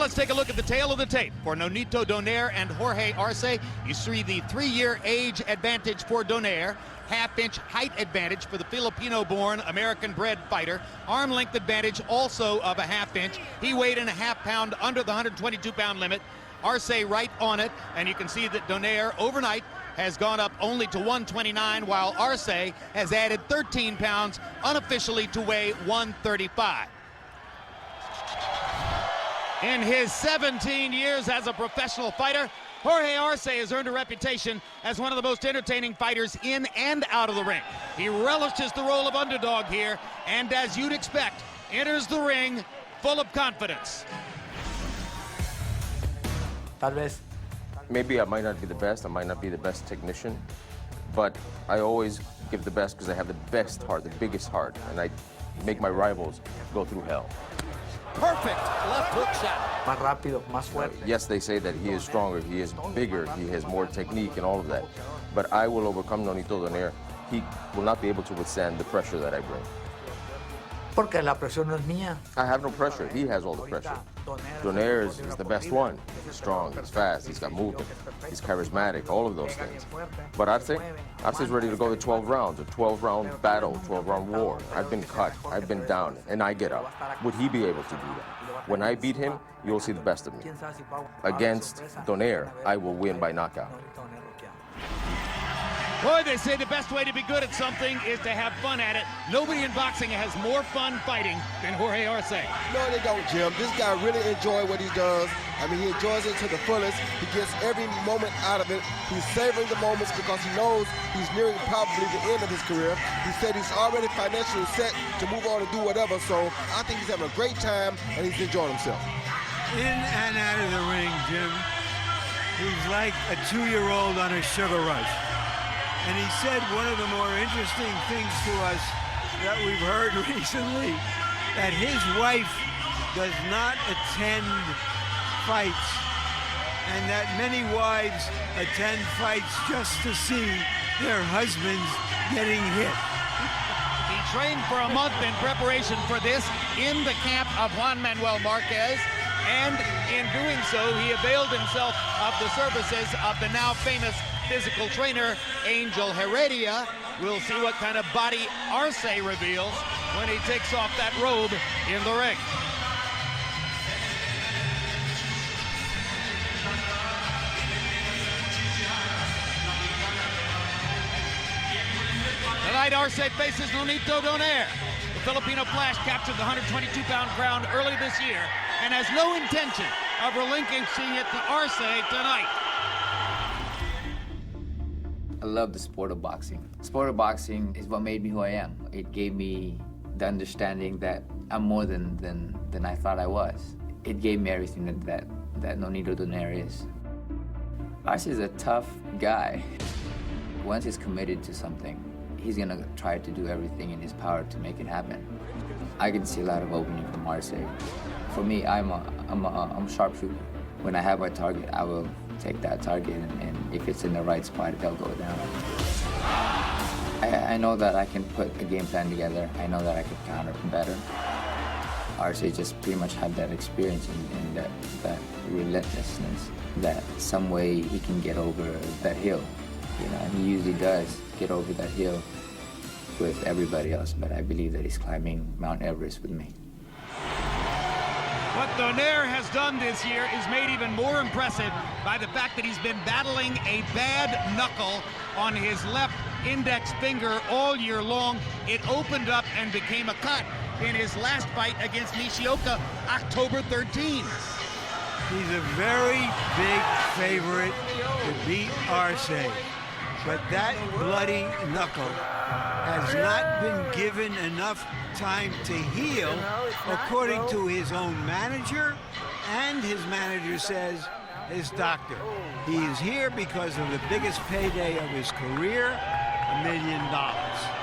let's take a look at the tail of the tape for Nonito Donaire and Jorge Arce. You see the 3-year age advantage for Donaire, half-inch height advantage for the Filipino-born, American-bred fighter, arm length advantage also of a half-inch. He weighed in a half-pound under the 122-pound limit. Arce right on it, and you can see that Donaire overnight has gone up only to 129, while Arce has added 13 pounds unofficially to weigh 135. In his 17 years as a professional fighter, Jorge Arce has earned a reputation as one of the most entertaining fighters in and out of the ring. He relishes the role of underdog here, and as you'd expect, enters the ring full of confidence. Tal vez. Maybe I might not be the best, I might not be the best technician, but I always give the best because I have the best heart, the biggest heart, and I make my rivals go through hell. Perfect left hook shot. Más rápido, más fuerte. Yes, they say that he is stronger, he is bigger, he has more technique and all of that, but I will overcome Nonito Donaire. He will not be able to withstand the pressure that I bring. Porque la presión no es mía. I have no pressure, he has all the pressure. Donaire is the best one. He's strong, he's fast, he's got movement, he's charismatic, all of those things. But Arce's ready to go to 12 rounds, a 12-round battle, 12-round war. I've been cut, I've been down, and I get up. Would he be able to do that? When I beat him, you'll see the best of me. Against Donaire, I will win by knockout. Boy, they say the best way to be good at something is to have fun at it. Nobody in boxing has more fun fighting than Jorge Arce. No, they don't, Jim. This guy really enjoys what he does. I mean, he enjoys it to the fullest. He gets every moment out of it. He's savoring the moments because he knows he's nearing probably the end of his career. He said he's already financially set to move on and do whatever, so I think he's having a great time and he's enjoying himself. In and out of the ring, Jim. He's like a 2-year-old on a sugar rush. And he said one of the more interesting things to us that we've heard recently, that his wife does not attend fights, and that many wives attend fights just to see their husbands getting hit. He trained for a month in preparation for this in the camp of Juan Manuel Marquez, and in doing so, he availed himself of the services of the now famous physical trainer, Angel Heredia. We'll see what kind of body Arce reveals when he takes off that robe in the ring. Tonight, Arce faces Nonito Donaire. The Filipino Flash captured the 122-pound crown early this year and has no intention of relinquishing it to Arce tonight. I love the sport of boxing. Sport of boxing is what made me who I am. It gave me the understanding that I'm more than I thought I was. It gave me everything that Nonito Donaire is. Arce is a tough guy. Once he's committed to something, he's gonna try to do everything in his power to make it happen. I can see a lot of opening from Arce. For me, I'm a sharpshooter. When I have my target, I will take that target, and if it's in the right spot, they'll go down. I know that I can put a game plan together. I know that I can counter better. Arce just pretty much had that experience and that relentlessness, that some way he can get over that hill. You know, and he usually does get over that hill with everybody else, but I believe that he's climbing Mount Everest with me. What Donaire has done this year is made even more impressive by the fact that he's been battling a bad knuckle on his left index finger all year long. It opened up and became a cut in his last fight against Nishioka, October 13. He's a very big favorite to beat Arce, but that bloody knuckle has not been given enough time to heal, according to his own manager, and his manager says his doctor. He is here because of the biggest payday of his career, $1 million.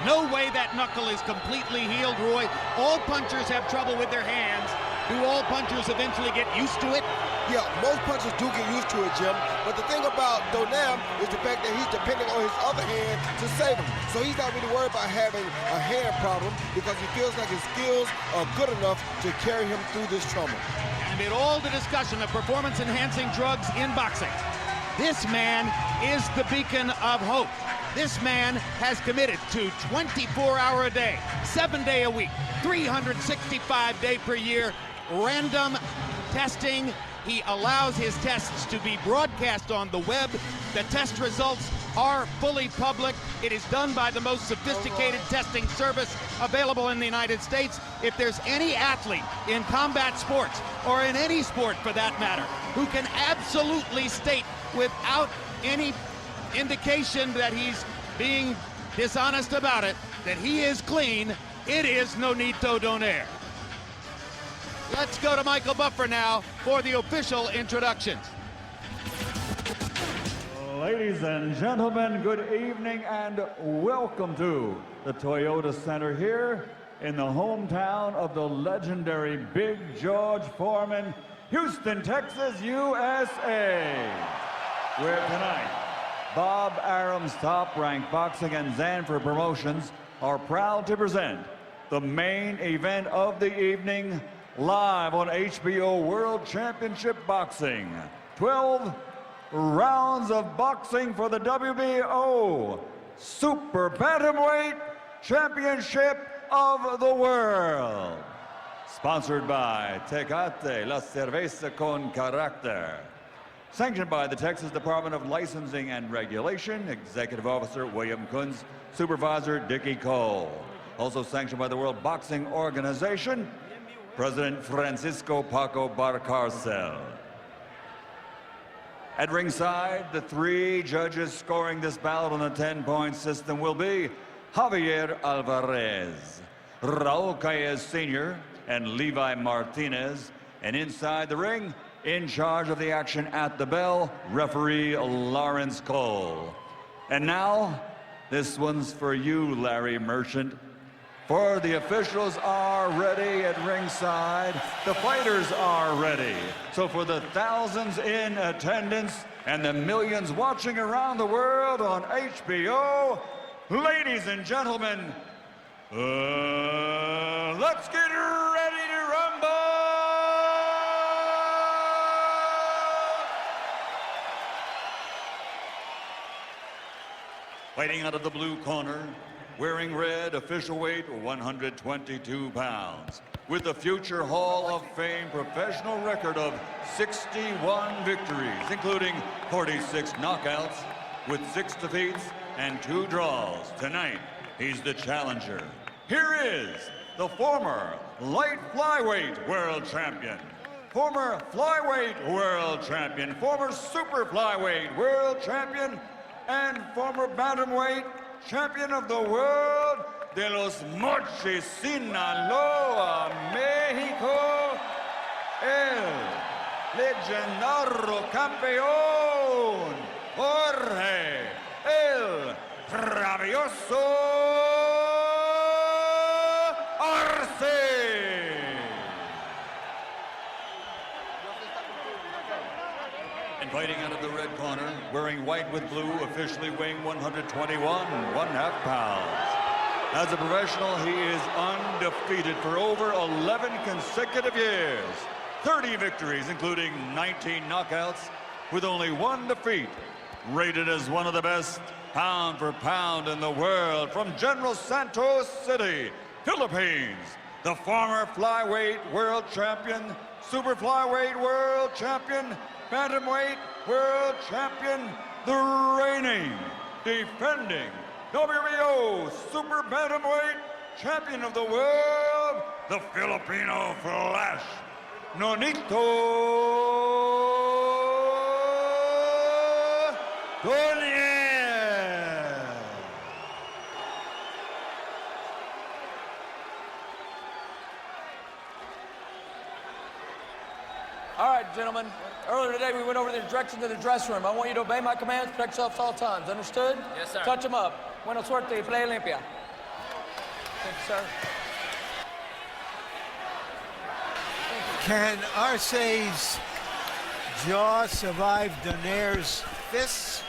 No way that knuckle is completely healed, Roy. All punchers have trouble with their hands. Do all punchers eventually get used to it? Yeah, most punchers do get used to it, Jim. But the thing about Donaire is the fact that he's depending on his other hand to save him. So he's not really worried about having a hand problem because he feels like his skills are good enough to carry him through this trauma. And amid all the discussion of performance-enhancing drugs in boxing, this man is the beacon of hope. This man has committed to 24-hour-a-day, 7-day a week, 365-day per year, random testing. He allows his tests to be broadcast on the web. The test results are fully public. It is done by the most sophisticated testing service available in the United States. If there's any athlete in combat sports, or in any sport for that matter, who can absolutely state without any indication that he's being dishonest about it, that he is clean, it is Nonito Donaire. Let's go to Michael Buffer now for the official introductions. Ladies and gentlemen, good evening and welcome to the Toyota Center here in the hometown of the legendary Big George Foreman, Houston, Texas, USA, where tonight Bob Arum's Top Rank Boxing and Zanford Promotions are proud to present the main event of the evening, live on HBO World Championship Boxing. 12 rounds of boxing for the WBO Super Bantamweight Championship of the World. Sponsored by Tecate, la cerveza con carácter. Sanctioned by the Texas Department of Licensing and Regulation, Executive Officer William Kunz, Supervisor Dickie Cole. Also sanctioned by the World Boxing Organization, President Francisco Paco Barcarcel. At ringside, the 3 judges scoring this bout on a 10-point system will be Javier Alvarez, Raul Caez Sr., and Levi Martinez. And inside the ring, in charge of the action at the bell, referee Lawrence Cole. And now, this one's for you, Larry Merchant. For the officials are ready at ringside. The fighters are ready. So for the thousands in attendance and the millions watching around the world on HBO, ladies and gentlemen, let's get ready to rumble! Fighting out of the blue corner, wearing red, official weight 122 pounds, with a future Hall of Fame professional record of 61 victories, including 46 knockouts, with 6 defeats and 2 draws. Tonight, he's the challenger. Here is the former light flyweight world champion, former flyweight world champion, former super flyweight world champion, and former bantamweight champion of the world de los Mochis, Sinaloa, Mexico, el legendario campeón, Jorge el Rabioso Arce. And fighting out of the red corner, wearing white with blue, officially weighing 121.5 pounds. As a professional, he is undefeated for over 11 consecutive years. 30 victories, including 19 knockouts, with only 1 defeat. Rated as one of the best pound for pound in the world from General Santos City, Philippines. The former flyweight world champion, super flyweight world champion, bantamweight world champion, the reigning, defending WBO super bantamweight champion of the world, the Filipino Flash, Nonito Donaire. All right, gentlemen. Earlier today, we went over the directions to the dressing room. I want you to obey my commands, protect yourselves at all times. Understood? Yes, sir. Touch them up. Buena suerte y play limpia. Thank you, sir. Can Arce's jaw survive Donaire's fists?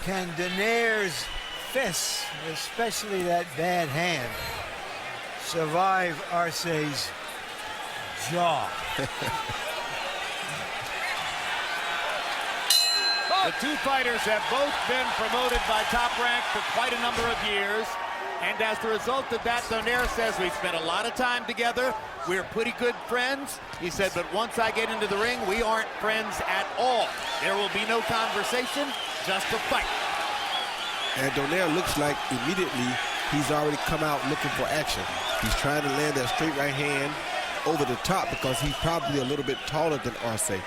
Can Donaire's fists, especially that bad hand, survive Arce's jaw. The two fighters have both been promoted by Top Rank for quite a number of years. And as the result of that, Donaire says, we've spent a lot of time together. We're pretty good friends. He said, but once I get into the ring, we aren't friends at all. There will be no conversation, just a fight. And Donaire looks like immediately he's already come out looking for action. He's trying to land that straight right hand over the top because he's probably a little bit taller than Arce. A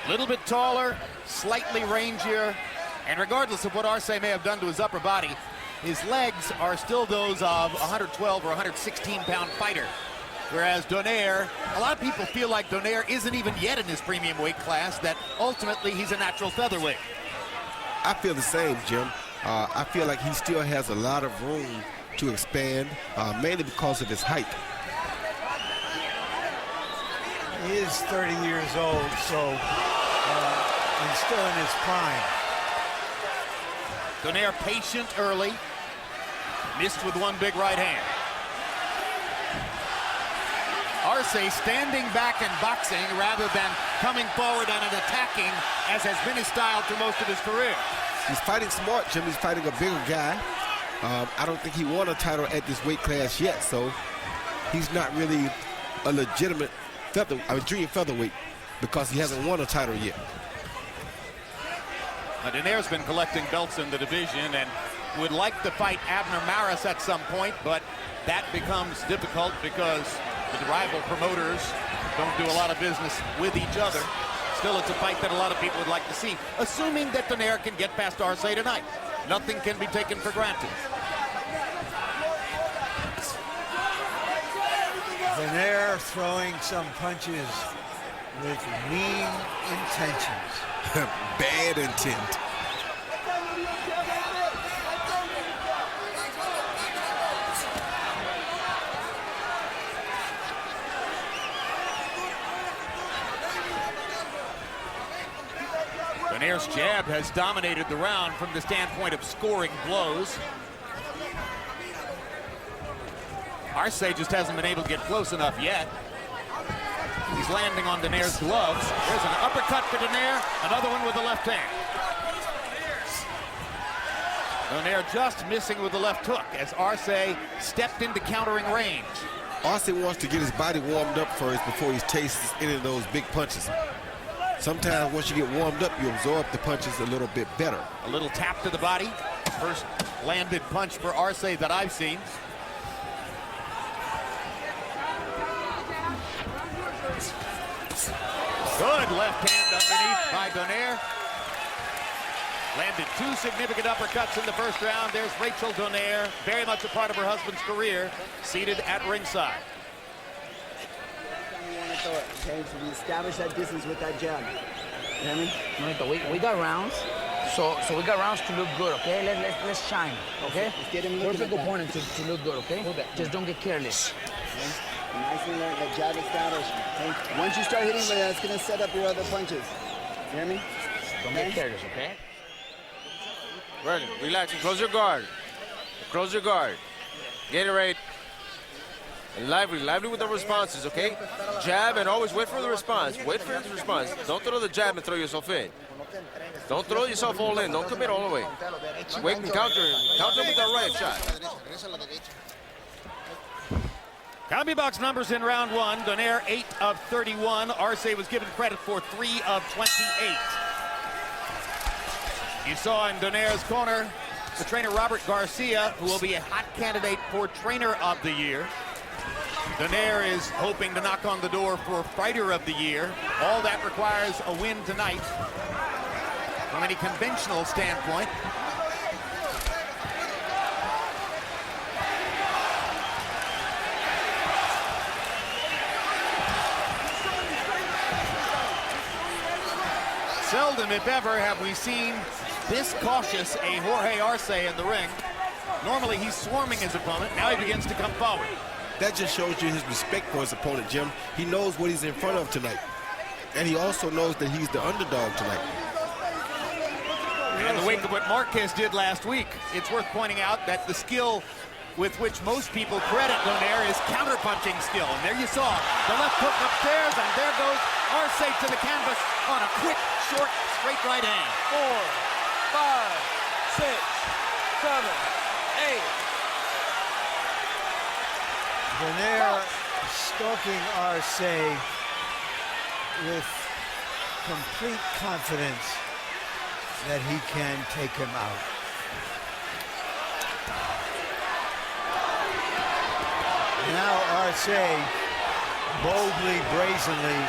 little bit taller, slightly rangier, and regardless of what Arce may have done to his upper body, his legs are still those of a 112 or 116-pound fighter. Whereas Donaire, a lot of people feel like Donaire isn't even yet in his premium weight class, that ultimately he's a natural featherweight. I feel the same, Jim. I feel like he still has a lot of room to expand, mainly because of his height. He is 30 years old, so he's still in his prime. Donaire patient early, missed with one big right hand. Arce standing back and boxing rather than coming forward and attacking, as has been his style through most of his career. He's fighting smart, Jim. He's fighting a bigger guy. I don't think he won a title at this weight class yet, so he's not really a legitimate junior featherweight because he hasn't won a title yet. Donaire's been collecting belts in the division and would like to fight Abner Maris at some point, but that becomes difficult because the rival promoters don't do a lot of business with each other. Still, it's a fight that a lot of people would like to see, assuming that Donaire can get past Arce tonight. Nothing can be taken for granted. Donaire throwing some punches with mean intentions. Bad intent. Donaire's jab has dominated the round from the standpoint of scoring blows. Arce just hasn't been able to get close enough yet. He's landing on Donaire's gloves. There's an uppercut for Donaire, another one with the left hand. Donaire just missing with the left hook as Arce stepped into countering range. Arce wants to get his body warmed up first before he tastes any of those big punches. Sometimes once you get warmed up, you absorb the punches a little bit better. A little tap to the body. First landed punch for Arce that I've seen. Good left hand underneath by Donaire. Landed two significant uppercuts in the first round. There's Rachel Donaire, very much a part of her husband's career, seated at ringside. Okay, so we establish that distance with that jab. You know what I mean? We got rounds, so we got rounds to look good, okay? Let's shine, okay? Let's get him perfect opponent to look good, okay? Just don't get careless. Okay? Nice and the jab establishment, okay? Once you start hitting with that, it's gonna set up your other punches. You hear me? Don't get careless, okay? Right, relax and close your guard. Close your guard. Get it right. And lively with the responses, okay? Jab and always wait for the response. Wait for the response. Don't throw the jab and throw yourself in. Don't throw yourself all in. Don't commit all the way. Wait and counter with the right shot. Combi box numbers in round one. Donaire 8 of 31. Arce was given credit for 3 of 28. You saw in Donaire's corner the trainer Robert Garcia, who will be a hot candidate for Trainer of the Year. Donaire is hoping to knock on the door for Fighter of the Year. All that requires a win tonight. From any conventional standpoint, seldom, if ever, have we seen this cautious a Jorge Arce in the ring. Normally he's swarming his opponent. Now he begins to come forward. That just shows you his respect for his opponent, Jim. He knows what he's in front of tonight. And he also knows that he's the underdog tonight. In the wake of what Marquez did last week, it's worth pointing out that the skill with which most people credit Donaire is counterpunching skill. And there you saw the left hook upstairs, and there goes Arce to the canvas on a quick, short, straight right hand. 4, 5, 6, 7, 8. Donaire stalking Arce with complete confidence that he can take him out. Now Arce boldly, brazenly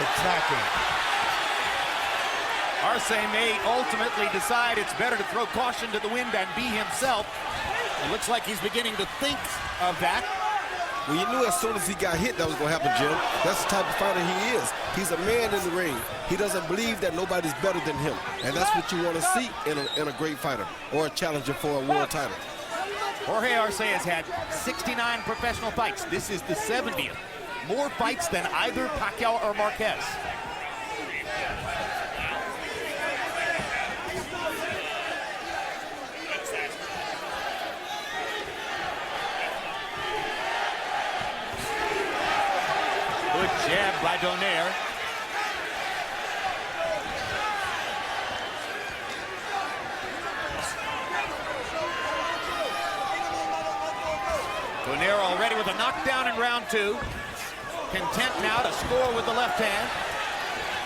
attacking. Arce may ultimately decide it's better to throw caution to the wind and be himself. It looks like he's beginning to think of that. Well, you knew as soon as he got hit that was going to happen, Jim. That's the type of fighter he is. He's a man in the ring. He doesn't believe that nobody's better than him. And that's what you want to see in a great fighter or a challenger for a world title. Jorge Arce has had 69 professional fights. This is the 70th. More fights than either Pacquiao or Marquez. Good jab by Donaire. Donaire already with a knockdown in round 2. Content now to score with the left hand.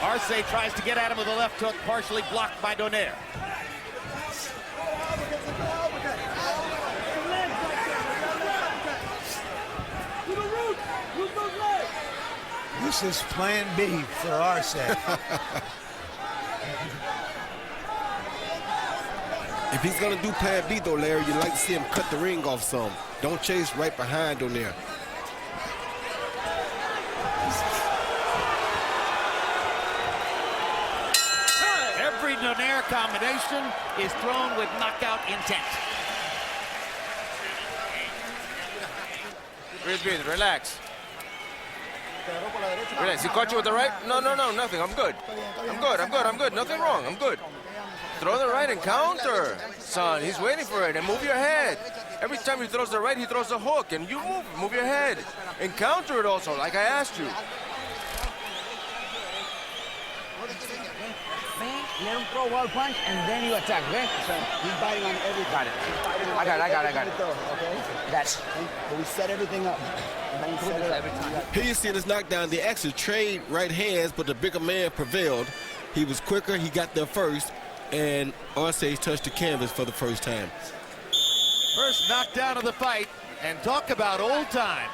Arce tries to get at him with a left hook, partially blocked by Donaire. This is plan B for Arce. If he's going to do plan B, though, Larry, you'd like to see him cut the ring off some. Don't chase right behind Donaire. Every Donaire combination is thrown with knockout intent. Breathe, relax. Relax. He caught you with the right? No, nothing. I'm good. I'm good. Nothing wrong. I'm good. Throw the right and counter. Son, he's waiting for it. And move your head. Every time he throws the right, he throws the hook. And you move your head. And counter it also, like I asked you. Let him throw one punch, and then you attack, okay? He's biting on everything. Got it. I got it. Okay? That's But we set everything up. every time. Here you see in this knockdown, they actually trade right hands, but the bigger man prevailed. He was quicker, he got there first, and Arce touched the canvas for the first time. First knockdown of the fight, and talk about old times.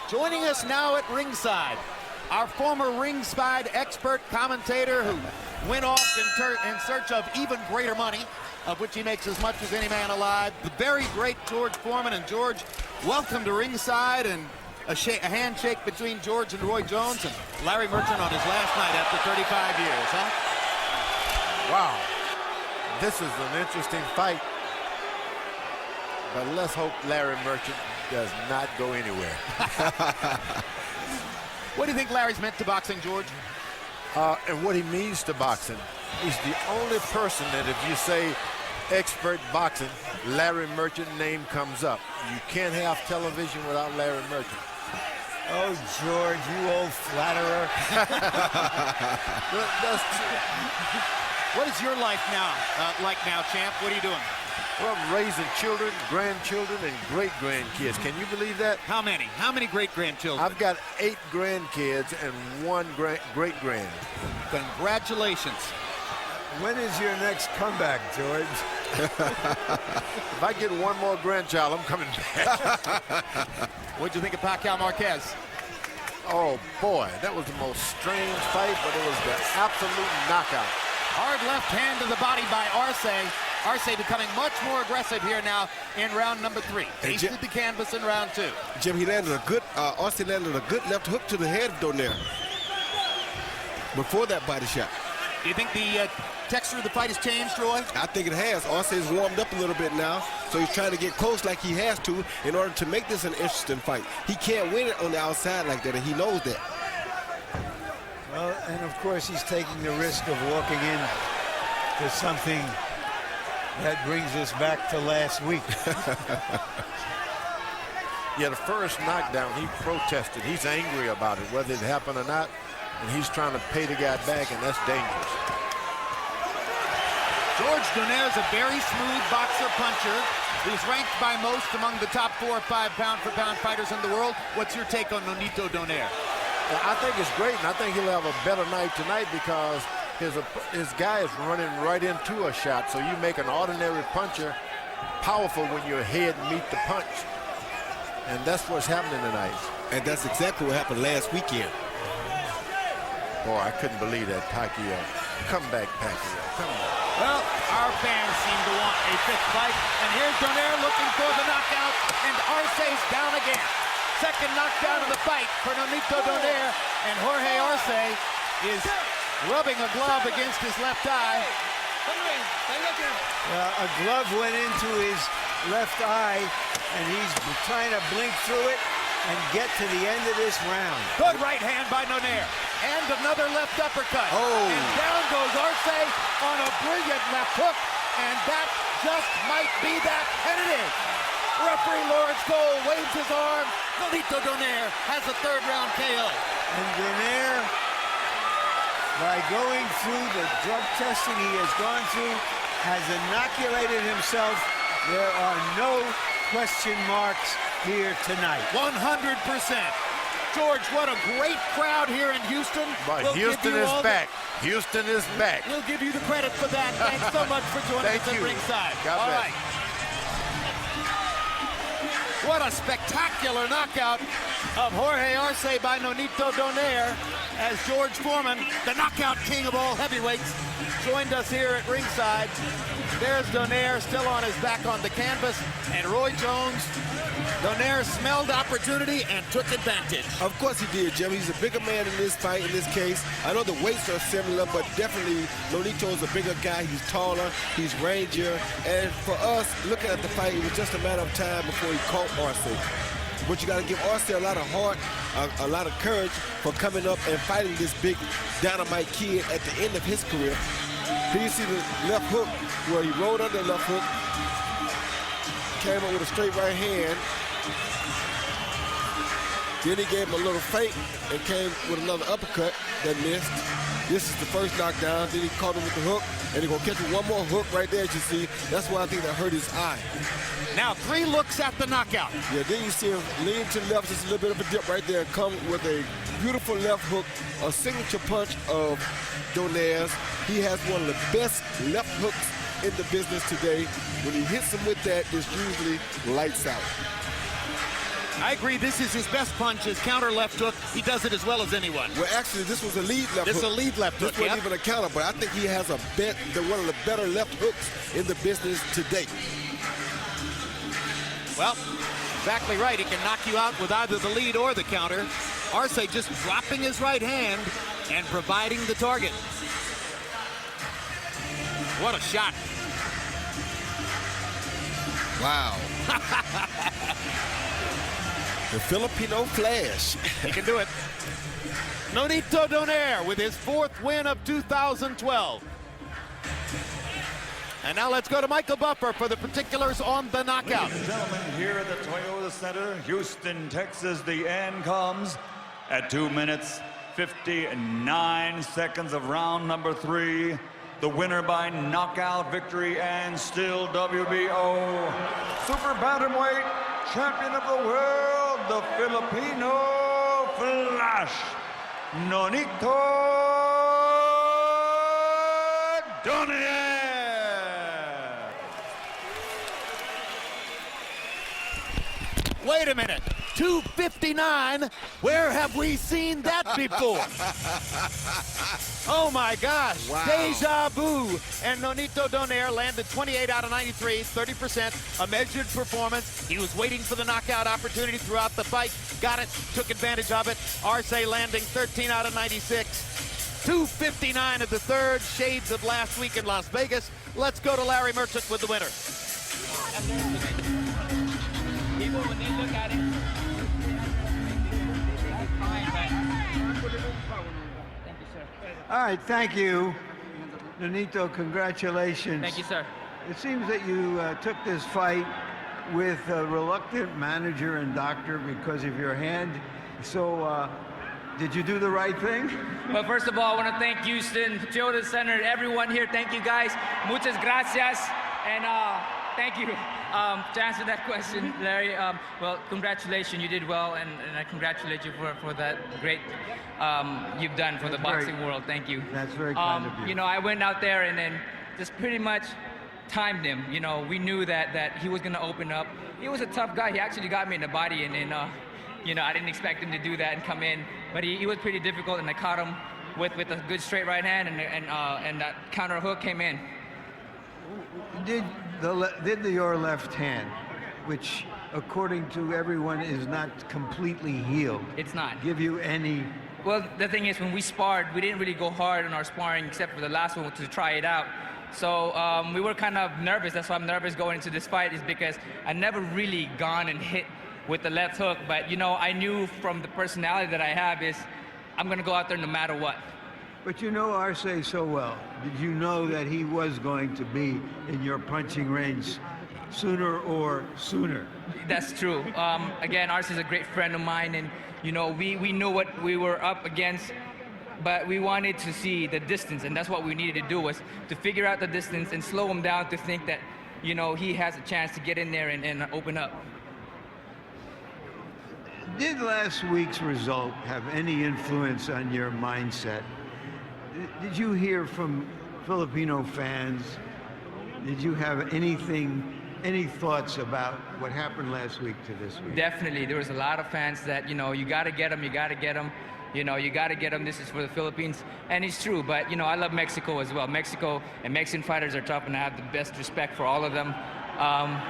Joining us now at ringside, our former ringside expert commentator who went off in search of even greater money, of which he makes as much as any man alive, the very great George Foreman. And George, welcome to ringside, and a handshake between George and Roy Jones and Larry Merchant on his last night after 35 years, huh? Wow, this is an interesting fight, but let's hope Larry Merchant does not go anywhere. What do you think Larry's meant to boxing, George? And what he means to boxing. He's the only person that if you say expert boxing, Larry Merchant name comes up. You can't have television without Larry Merchant. Oh, George, you old flatterer. That's true. What is your life now like now, champ? What are you doing? Well, I'm raising children, grandchildren, and great-grandkids. Can you believe that? How many? How many great-grandchildren? I've got 8 grandkids and 1 great-grand. Congratulations. When is your next comeback, George? If I get 1 more grandchild, I'm coming back. What'd you think of Pacquiao Marquez? Oh, boy, that was the most strange fight, but it was the absolute knockout. Hard left hand to the body by Arce. Arce becoming much more aggressive here now in round number 3. Tasted the canvas in round 2. Jim, he landed a good, Arce landed a good left hook to the head of Donaire before that body shot. Do you think the texture of the fight has changed, Roy? I think it has. Arce's warmed up a little bit now, so he's trying to get close like he has to in order to make this an interesting fight. He can't win it on the outside like that, and he knows that. Well, and of course he's taking the risk of walking in to something that brings us back to last week. Yeah, the first knockdown, he protested. He's angry about it, whether it happened or not, and he's trying to pay the guy back, and that's dangerous. George Donaire is a very smooth boxer puncher who's ranked by most among the top 4 or 5 pound-for-pound fighters in the world. What's your take on Nonito Donaire? I think it's great, and I think he'll have a better night tonight because his guy is running right into a shot, so you make an ordinary puncher powerful when your head meet the punch. And that's what's happening tonight. And that's exactly what happened last weekend. Boy, I couldn't believe that, Pacquiao. Come back, Pacquiao. Come on. Well, our fans seem to want a 5th fight. And here's Donaire looking for the knockout, and Arce's down again. Second knockdown of the fight for Nonito Donaire, and Jorge Arce is rubbing a glove against his left eye. A glove went into his left eye, and he's trying to blink through it and get to the end of this round. Good right hand by Donaire, and another left uppercut. Oh. And down goes Arce on a brilliant left hook, and that just might be that, and it is. Referee Lawrence Cole waves his arm. Nonito Donaire has a 3rd round KO. And Donaire, by going through the drug testing he has gone through, has inoculated himself. There are no question marks here tonight. 100%. George, what a great crowd here in Houston. But Houston is back. Houston is back. We'll give you the credit for that. Thanks so much for joining us at ringside. God bless. Right. What a spectacular knockout of Jorge Arce by Nonito Donaire as George Foreman, the knockout king of all heavyweights, joined us here at ringside. There's Donaire still on his back on the canvas, and Roy Jones. Donaire smelled opportunity and took advantage. Of course he did, Jim. He's a bigger man in this fight, in this case. I know the weights are similar, but definitely Nonito's a bigger guy. He's taller, he's rangier. And for us, looking at the fight, it was just a matter of time before he caught Arce. But you got to give Arce a lot of heart, a lot of courage for coming up and fighting this big dynamite kid at the end of his career. Here you see the left hook where he rolled under the left hook, came up with a straight right hand. Then he gave him a little feint and came with another uppercut that missed. This is the first knockdown. Then he caught him with the hook, and he's going to catch him one more hook right there, as you see. That's why I think that hurt his eye. Now 3 looks at the knockout. Yeah, then you see him lean to the left, just a little bit of a dip right there, and come with a beautiful left hook, a signature punch of Donaire's. He has one of the best left hooks in the business today. When he hits him with that, it's usually lights out. I agree, this is his best punch, his counter left hook. He does it as well as anyone. Well, actually, this was a lead left hook. This is a lead left hook, This wasn't even a counter, but I think he has one of the better left hooks in the business to date. Well, exactly right. He can knock you out with either the lead or the counter. Arce just dropping his right hand and providing the target. What a shot. Wow. The Filipino flash. He can do it. Nonito Donaire with his 4th win of 2012. And now let's go to Michael Buffer for the particulars on the knockout. Ladies and gentlemen, here at the Toyota Center, Houston, Texas, the end comes at 2 minutes, 59 seconds of round number 3. The winner by knockout victory and still WBO Super Bantamweight Champion of the World, the Filipino Flash, Nonito Donaire. Wait a minute, 259? Where have we seen that before? Oh my gosh, wow. Deja vu. And Nonito Donaire landed 28 out of 93, 30%, a measured performance. He was waiting for the knockout opportunity throughout the fight, got it, took advantage of it. Arce landing 13 out of 96. 259 of the 3rd, shades of last week in Las Vegas. Let's go to Larry Merchant with the winner. People, when they look at it, thank you, sir. All right, thank you. Nonito, congratulations. Thank you, sir. It seems that you took this fight with a reluctant manager and doctor because of your hand. So, did you do the right thing? Well, first of all, I want to thank Houston, Toyota Center, everyone here. Thank you, guys. Muchas gracias. And thank you. To answer that question, Larry, well, congratulations. You did well, and I congratulate you for that great you've done for the boxing world. Thank you. That's very kind of you. You know, I went out there and then just pretty much timed him. You know, we knew that he was going to open up. He was a tough guy. He actually got me in the body, and you know, I didn't expect him to do that and come in. But he was pretty difficult, and I caught him with a good straight right hand, and that counter hook came in. Did your left hand, which according to everyone is not completely healed, it's not, give you any? Well, the thing is, when we sparred, we didn't really go hard on our sparring except for the last one to try it out. So we were kind of nervous. That's why I'm nervous going into this fight, is because I never really gone and hit with the left hook. But you know, I knew from the personality that I have is I'm gonna go out there no matter what. But you know Arce so well. Did you know that he was going to be in your punching range sooner or sooner? That's true. Again, Arce is a great friend of mine, and you know, we knew what we were up against, but we wanted to see the distance, and that's what we needed to do, was to figure out the distance and slow him down to think that, you know, he has a chance to get in there and open up. Did last week's result have any influence on your mindset? Did you hear from Filipino fans? Did you have any thoughts about what happened last week to this week? Definitely. There was a lot of fans that, you know, you got to get them, you got to get them. You know, you got to get them. This is for the Philippines. And it's true, but, you know, I love Mexico as well. Mexico and Mexican fighters are tough, and I have the best respect for all of them.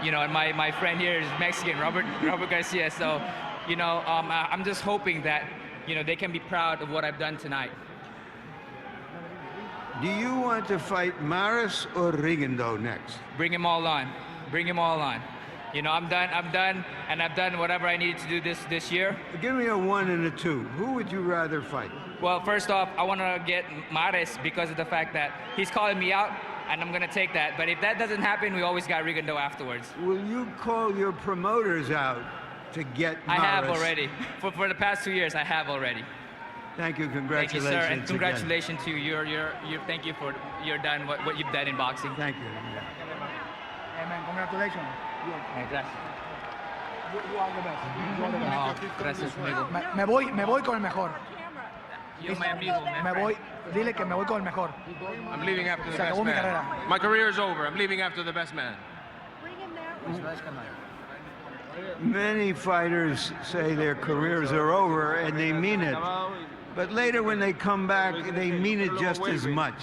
You know, and my friend here is Mexican, Robert Garcia. So, you know, I'm just hoping that, you know, they can be proud of what I've done tonight. Do you want to fight Maris or Rigondeaux next? Bring them all on. Bring them all on. You know, I'm done, and I've done whatever I needed to do this year. Give me a 1 and a 2. Who would you rather fight? Well, first off, I want to get Maris because of the fact that he's calling me out, and I'm going to take that. But if that doesn't happen, we always got Rigondeaux afterwards. Will you call your promoters out to get Maris? I have already. For the past 2 years, I have already. Thank you. Congratulations. Thank you, sir, and congratulations to you. Thank you for what you've done in boxing. Thank you. Amen. Congratulations. Gracias. You are the best. You are the best. No, gracias, amigo. Me voy con el mejor. You're my amigo, man. Dile que me voy con el mejor. I'm leaving after the Se best acabó mi man. carrera. My career is over. I'm leaving after the best man. Many fighters say their careers are over, and they mean it. But later when they come back, they mean it just as much.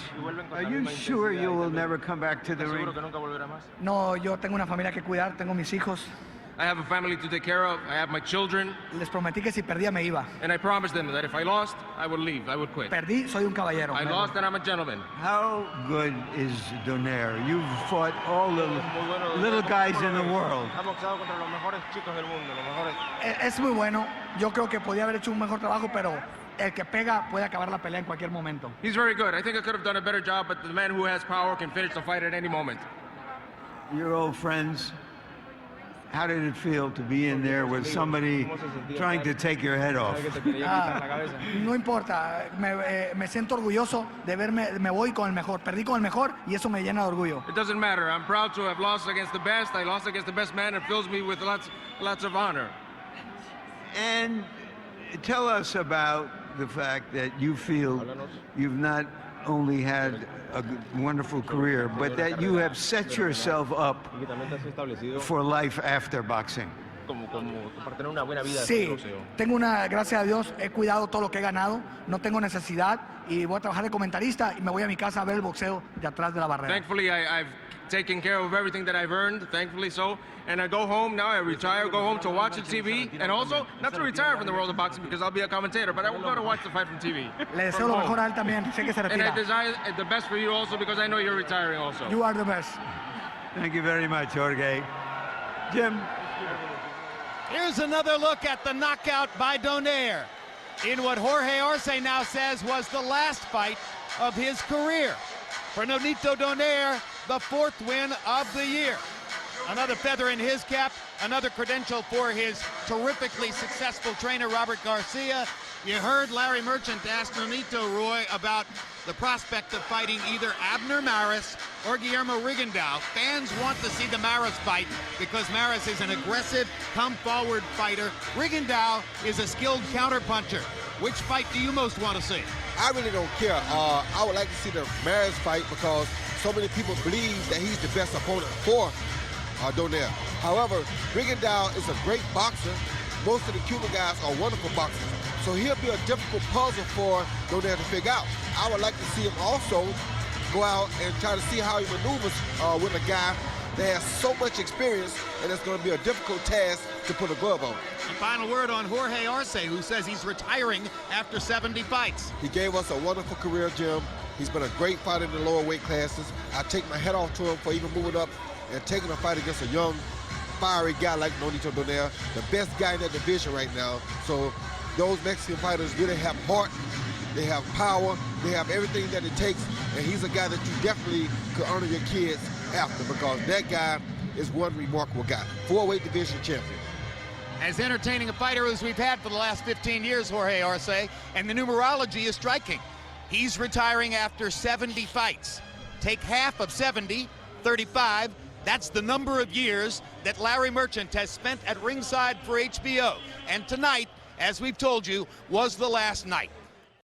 Are you sure you will never come back to the ring? No, yo tengo una familia que cuidar, tengo mis hijos. I have a family to take care of. I have my children. Les prometí que si perdía me iba. And I promised them that if I lost, I would leave. I would quit. Perdí, soy un caballero. I lost and I'm a gentleman. How good is Donaire? You've fought all the little guys in the world. Es muy bueno. Yo creo que podía haber hecho un mejor trabajo, pero el que pega puede acabar la pelea en cualquier momento. He's very good. I think I could have done a better job, but the man who has power can finish the fight at any moment. Your old friends, how did it feel to be in there with somebody trying to take your head off? No importa, me siento orgulloso de verme, me voy con el mejor, perdí con el mejor y eso me llena de orgullo. It doesn't matter. I'm proud to have lost against the best. I lost against the best man. It fills me with lots of honor. And tell us about the fact that you feel you've not only had a wonderful career, but that you have set yourself up for life after boxing. Sí, tengo gracias a Dios, he cuidado todo lo que he ganado, no tengo necesidad y voy a trabajar de comentarista y me voy a mi casa a ver el boxeo de atrás de la barrera. Thankfully, I've taken care of everything that I've earned, thankfully so. And I go home now, I retire, go home to watch the TV, and also not to retire from the world of boxing because I'll be a commentator, but I will go to watch the fight from TV. Le deseo lo mejor a él también, sé que se retira. And I desire the best for you also because I know you're retiring also. You are the best. Thank you very much, Jorge. Jim. Here's another look at the knockout by Donaire in what Jorge Arce now says was the last fight of his career. For Nonito Donaire, the 4th win of the year. Another feather in his cap, another credential for his terrifically successful trainer, Robert Garcia. You heard Larry Merchant ask Nonito, Roy, about the prospect of fighting either Abner Maris or Guillermo Rigondeaux. Fans want to see the Maris fight because Maris is an aggressive, come-forward fighter. Rigondeaux is a skilled counterpuncher. Which fight do you most want to see? I really don't care. I would like to see the Maris fight because so many people believe that he's the best opponent for Donaire. However, Rigondeaux is a great boxer. Most of the Cuban guys are wonderful boxers. So he'll be a difficult puzzle for Donaire to figure out. I would like to see him also go out and try to see how he maneuvers with a guy that has so much experience, and it's going to be a difficult task to put a glove on. A final word on Jorge Arce, who says he's retiring after 70 fights. He gave us a wonderful career, Jim. He's been a great fighter in the lower weight classes. I take my head off to him for even moving up and taking a fight against a young, fiery guy like Nonito Donaire, the best guy in that division right now. So those Mexican fighters really have heart, they have power, they have everything that it takes, and he's a guy that you definitely could honor your kids after, because that guy is one remarkable guy. 4-weight division champion. As entertaining a fighter as we've had for the last 15 years, Jorge Arce, and the numerology is striking. He's retiring after 70 fights. Take half of 70, 35. That's the number of years that Larry Merchant has spent at ringside for HBO. And tonight, as we've told you, was the last night.